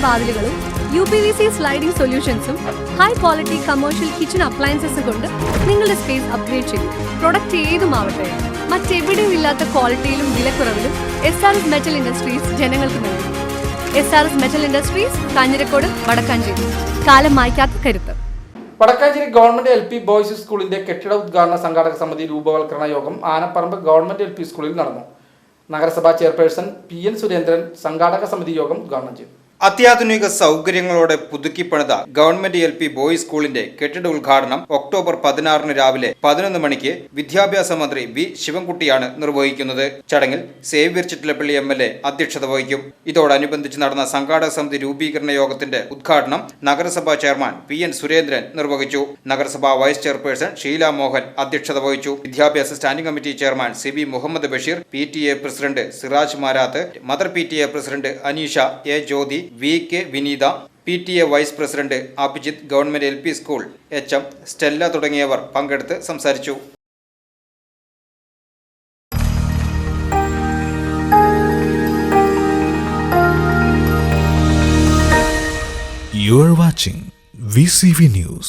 വാതിലുകളും UPVC sliding സൊല്യൂഷൻസും high quality commercial kitchen appliances കൊണ്ട് നിങ്ങളുടെ സ്പേസ് അപ്ഗ്രേഡ് ചെയ്യും. പ്രൊഡക്റ്റ് ഏതുമാവട്ടെ, മറ്റെവിടെയും ഇല്ലാത്ത ക്വാളിറ്റിയിലും വിലക്കുറവിലും SRS മെറ്റൽ ഇൻഡസ്ട്രീസ് ജനങ്ങൾക്ക് നൽകും. SRS metal industries, Kanjirakode, Vadakkanchery. കാലം മായ്ക്കാത്ത കരുത്ത്. വടക്കാഞ്ചേരി ഗവൺമെന്റ് LP ബോയ്സ് സ്കൂളിന്റെ കെട്ടിട ഉദ്ഘാടന സംഘാടക സമിതി രൂപവൽക്കരണ യോഗം ആനപ്പറമ്പ് ഗവൺമെന്റ് LP സ്കൂളിൽ നടന്നു. നഗരസഭാ ചെയർപേഴ്സൺ PN സുരേന്ദ്രൻ സംഘാടക സമിതി യോഗം ഉദ്ഘാടനം ചെയ്തു. അത്യാധുനിക സൗകര്യങ്ങളോടെ പുതുക്കിപ്പണിത ഗവൺമെന്റ് LP ബോയ്സ് സ്കൂളിന്റെ കെട്ടിട ഉദ്ഘാടനം ഒക്ടോബർ 16 രാവിലെ 11 മണിക്ക് വിദ്യാഭ്യാസ മന്ത്രി V ശിവൻകുട്ടിയാണ് നിർവഹിക്കുന്നത്. ചടങ്ങിൽ സേവ്യർ ചിറ്റിലപ്പള്ളി MLA അധ്യക്ഷത വഹിക്കും. ഇതോടനുബന്ധിച്ച് നടന്ന സംഘാടക സമിതി രൂപീകരണ യോഗത്തിന്റെ ഉദ്ഘാടനം നഗരസഭാ ചെയർമാൻ PN സുരേന്ദ്രൻ നിർവഹിച്ചു. നഗരസഭാ വൈസ് ചെയർപേഴ്സൺ ഷീല മോഹൻ അധ്യക്ഷത വഹിച്ചു. വിദ്യാഭ്യാസ standing committee chairman CB Muhammad Basheer, PTA president Siraj Marath, mother PTA president Aneesha A Jyothi, VK Vineetha, PTA vice president Abhijith, government LP school HM Stella തുടങ്ങിയവർ പങ്കെടുത്ത് സംസാരിച്ചു. You are watching VCV News.